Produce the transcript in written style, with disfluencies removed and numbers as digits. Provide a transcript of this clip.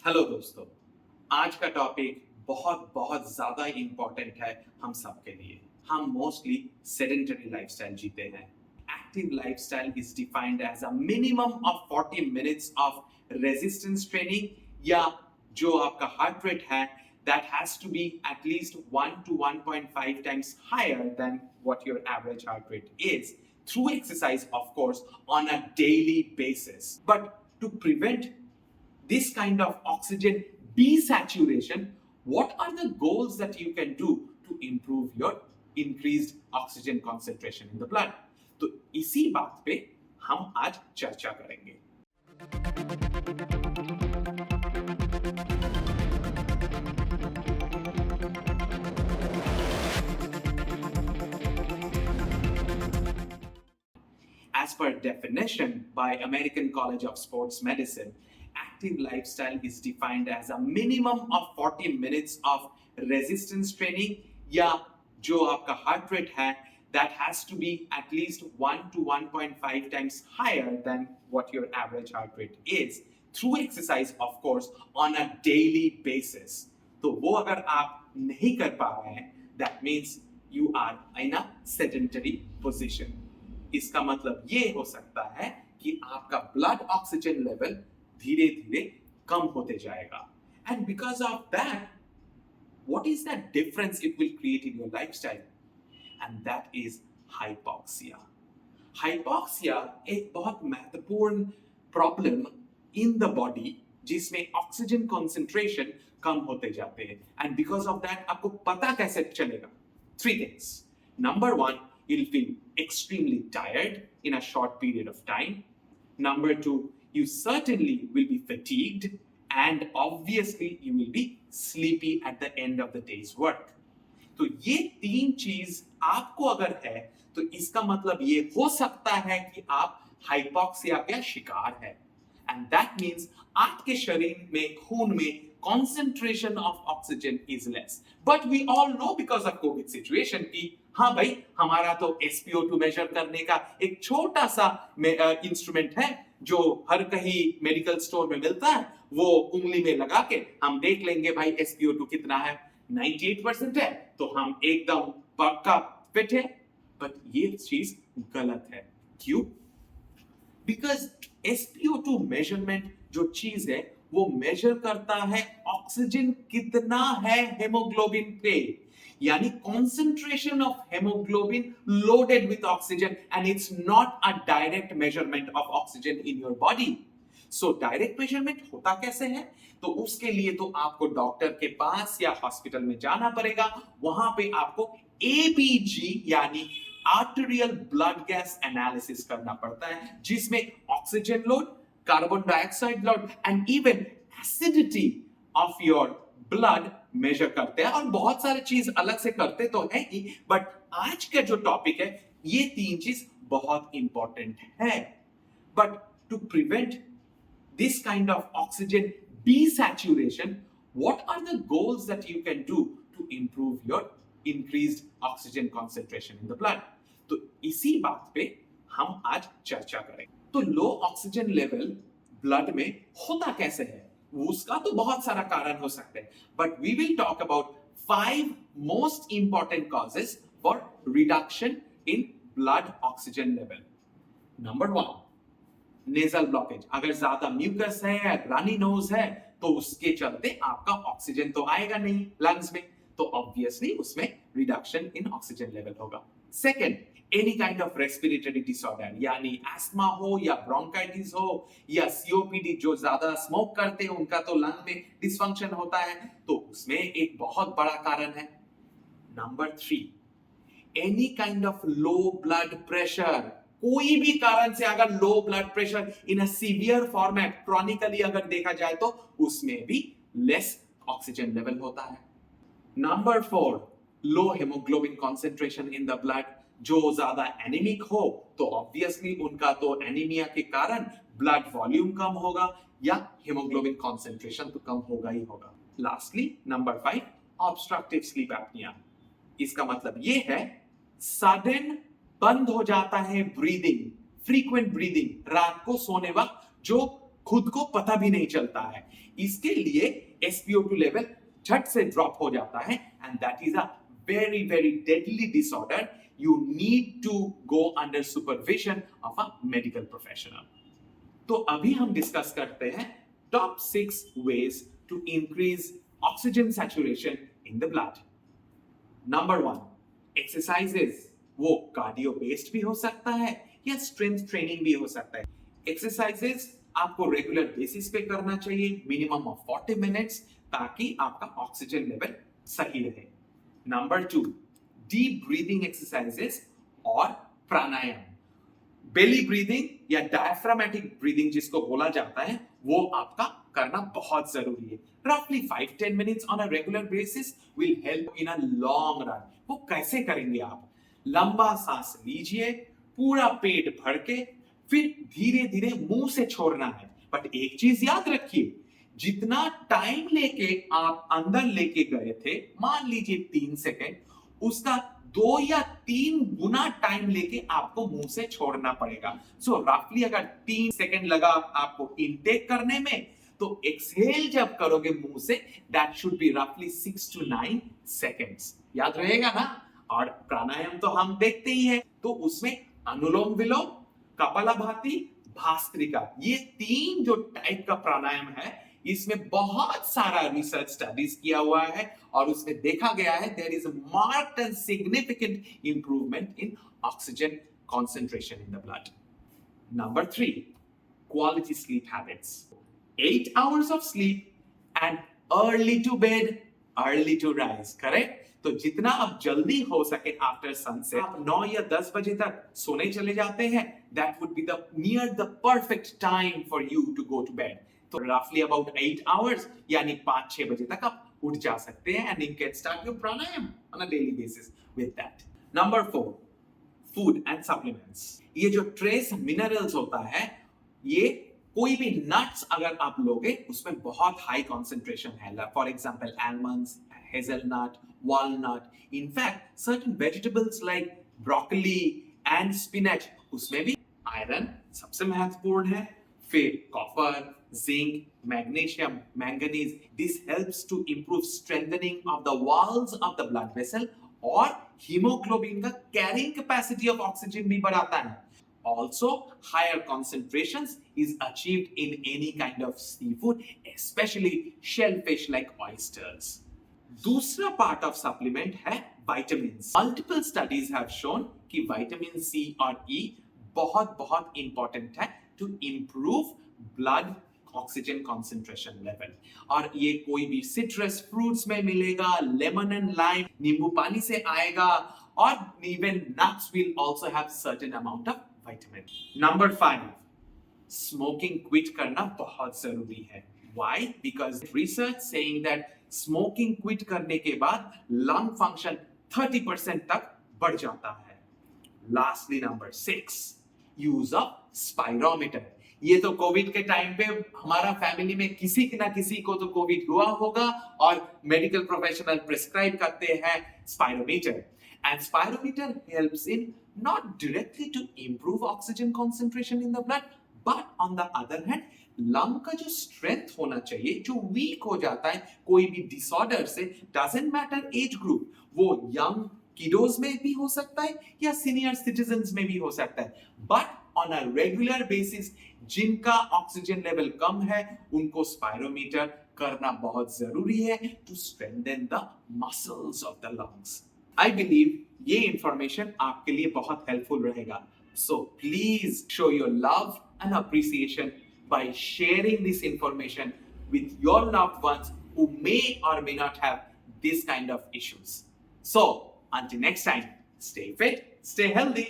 Hello दोस्तों, आज का टॉपिक बहुत बहुत ज्यादा इंपॉर्टेंट है हम सबके लिए। हम मोस्टली सेडेंटरी लाइफस्टाइल जीते हैं। Active lifestyle is defined as a minimum of 40 minutes of resistance training, या जो आपका हार्ट रेट है that has to be at least 1 to 1.5 times higher than what your average heart rate is through exercise, of course, on a daily basis. But to prevent this kind of oxygen desaturation, what are the goals that you can do to improve your increased oxygen concentration in the blood? तो इसी बात पे हम आज चर्चा करेंगे। As per definition by American College of Sports Medicine, active lifestyle is defined as a minimum of 40 minutes of resistance training, या जो आपका heart rate है that has to be at least 1 to 1.5 times higher than what your average heart rate is through exercise, of course, on a daily basis. तो वो अगर आप नहीं कर पा रहे हैं, that means you are in a sedentary position. इसका मतलब ये हो सकता है कि आपका ब्लड ऑक्सीजन लेवल धीरे धीरे कम होते जाएगा। And because of that, what is that difference it will create in your lifestyle? And that is hypoxia. Hypoxia एक बहुत महत्वपूर्ण प्रॉब्लम इन द बॉडी जिसमें ऑक्सीजन कॉन्सेंट्रेशन कम होते जाते हैं। एंड बिकॉज ऑफ दैट आपको पता कैसे चलेगा? 3 things. Number 1, you'll feel extremely tired in a short period of time. Number 2, you certainly will be fatigued, and obviously you will be sleepy at the end of the day's work. तो ये 3 चीज आपको अगर है तो इसका मतलब ये हो सकता है कि आप हाइपॉक्सिया का शिकार है। And that means आपके शरीर में, खून में concentration of oxygen is less. But we all know because of COVID situation कि हाँ भाई, हमारा तो SpO2 मेजर करने का एक छोटा सा इंस्ट्रूमेंट है जो हर कहीं मेडिकल स्टोर में मिलता है। वो उंगली में लगा के हम देख लेंगे भाई SpO2 कितना है। 98% है तो हम एकदम पक्का फिट है। बट ये चीज गलत है। क्यों? बिकॉज SpO2 मेजरमेंट जो चीज है वो मेजर करता है ऑक्सीजन कितना है हेमोग्लोबिन पे, यानी concentration of hemoglobin loaded with oxygen, and it's not a direct measurement of oxygen in your body. So direct measurement होता कैसे है? तो उसके लिए तो आपको डॉक्टर के पास या हॉस्पिटल में जाना पड़ेगा। वहां पे आपको ABG यानी आर्टेरियल ब्लड गैस एनालिसिस करना पड़ता है, जिसमें oxygen load, carbon dioxide load and even acidity of your blood measure करते हैं। और बहुत सारे चीज अलग से करते तो है ही, बट आज का जो टॉपिक है ये 3 चीज बहुत इंपॉर्टेंट है। But to prevent this kind of oxygen desaturation, what are the goals that you can do to improve your increased oxygen concentration in the blood? तो इसी बात पे हम आज चर्चा करेंगे। तो लो ऑक्सीजन लेवल ब्लड में होता कैसे है? उसका तो बहुत सारा कारण हो सकते हैं, but we will talk about 5 most important causes for reduction in blood oxygen level. Number 1, nasal blockage. अगर ज्यादा म्यूकस है, रनी नोज है, तो उसके चलते आपका ऑक्सीजन तो आएगा नहीं लंग्स में, तो ऑब्वियसली उसमें रिडक्शन इन ऑक्सीजन लेवल होगा। Second, any kind of respiratory disorder, यानी एस्थमा हो या ब्रोंकाइटिस हो या COPD, जो ज्यादा स्मोक करते हैं उनका तो लंग में डिसफंक्शन होता है, तो उसमें एक बहुत बड़ा कारण है। Number 3, any kind of low blood pressure. कोई भी कारण से अगर low blood pressure in a severe format chronically अगर देखा जाए तो उसमें भी लेस ऑक्सीजन लेवल होता है। Number 4, low haemoglobin concentration in the blood. जो ज्यादा एनीमिक हो तो ऑब्वियसली उनका तो एनीमिया के कारण ब्लड वॉल्यूम कम होगा या हेमोग्लोबिन कॉन्सेंट्रेशन तो कम होगा ही होगा। Lastly number 5, obstructive sleep apnoea. इसका मतलब ये है सडन बंद हो जाता है ब्रीदिंग, फ्रीक्वेंट ब्रीदिंग रात को सोने वक्त, जो खुद को पता भी नहीं चलता है। इसके लिए SpO2 लेवल झट से ड्रॉप हो जाता है and that is a very very deadly disorder. You need to go under supervision of a medical professional. तो अभी हम डिस्कस करते हैं top 6 ways to increase oxygen saturation in the blood. Number 1, exercises. वो कार्डियो बेस्ड भी हो सकता है या स्ट्रेंथ ट्रेनिंग भी हो सकता है। एक्सरसाइजेस आपको रेगुलर बेसिस पे करना चाहिए, मिनिमम ऑफ 40 मिनट्स, ताकि आपका ऑक्सीजन लेवल सही रहे। नंबर 2, डीप ब्रीदिंग एक्सरसाइजेस और प्राणायाम। बेली ब्रीदिंग या डायफ्रामेटिक ब्रीदिंग जिसको बोला जाता है, वो आपका करना बहुत जरूरी है। रफली 5-10 minutes on a regular basis will help in a long run. वो कैसे करेंगे आप? लंबा सांस लीजिए, पूरा पेट भर के, फिर धीरे धीरे मुंह से छोड़ना है। बट एक चीज याद रखिए, जितना टाइम लेके आप अंदर लेके गए थे, मान लीजिए 3 सेकेंड, उसका 2 या 3 गुना टाइम लेके आपको मुंह से छोड़ना पड़ेगा। सो रफली अगर 3 सेकेंड लगा आपको इनटेक करने में, तो एक्सहेल जब करोगे मुंह से, दैट शुड बी रफली 6 to 9 सेकेंड्स। याद रहेगा ना? और प्राणायाम तो हम देखते ही है, तो उसमें अनुलोम विलोम, कपालभाति, भास्त्रिका, ये 3 जो टाइप का प्राणायाम है, इसमें बहुत सारा रिसर्च स्टडीज किया हुआ है और उसमें देखा गया है there is a marked and significant improvement in oxygen concentration in the blood. Number 3, quality sleep habits. 8 hours of sleep and early to bed, early to rise. Correct? तो जितना आप जल्दी हो सके आफ्टर सनसेट, आप 9 या 10 बजे तक सोने चले जाते हैं, that would be the near the perfect time for you to go to bed. तो रफली अबाउट 8 आवर्स, यानी 5-6 बजे तक आप उठ जा सकते हैं and you can start your pranayama on a daily basis with that. Number 4, food and supplements. ये जो ट्रेस मिनरल्स होता है, ये कोई भी नट्स अगर आप लोगे, उसमें बहुत हाई कॉन्सेंट्रेशन है। For example almonds, hazelnut, walnut. In fact, certain vegetables like broccoli and spinach, उसमें भी आयरन सबसे महत्वपूर्ण है। फिर copper, zinc, magnesium, manganese, this helps to improve strengthening of the walls of the blood vessel और haemoglobin का carrying capacity of oxygen भी बढ़ाता है। Also, higher concentrations is achieved in any kind of seafood, especially shellfish like oysters. दूसरा part of supplement है vitamins. Multiple studies have shown कि vitamin C और E बहुत बहुत इंपॉर्टेंट है to improve blood oxygen concentration level. और ये कोई भी सिट्रस फ्रूट्स में मिलेगा, लेमन एंड लाइम, नींबू पानी से आएगा, और even nuts will also have certain amount of vitamin. Number 5, smoking quit करना बहुत जरूरी है। Why? Because research saying that smoking quit करने के बाद lung function 30% तक बढ़ जाता है। Lastly, number 6, use of spirometer. ये तो कोविड के टाइम पे हमारा फैमिली में किसी ना किसी को तो कोविड हुआ होगा और मेडिकल प्रोफेशनल प्रिस्क्राइब करते हैं spirometer. And spirometer helps in not directly to improve oxygen concentration in the blood, but on the other hand, lung का जो स्ट्रेंथ होना चाहिए, जो वीक हो जाता है कोई भी डिसऑर्डर से, डजंट मैटर एज ग्रुप, वो यंग किडोज में भी हो सकता है या सीनियर सिटीजन्स में भी हो सकता है, but on a regular basis जिनका ऑक्सीजन लेवल कम है, उनको स्पायरोमीटर करना बहुत जरूरी है to strengthen the muscles of the lungs. I believe ये इंफॉर्मेशन आपके लिए बहुत हेल्पफुल रहेगा। So please show your love and appreciation by sharing this information with your loved ones who may or may not have this kind of issues. So, until next time, stay fit, stay healthy.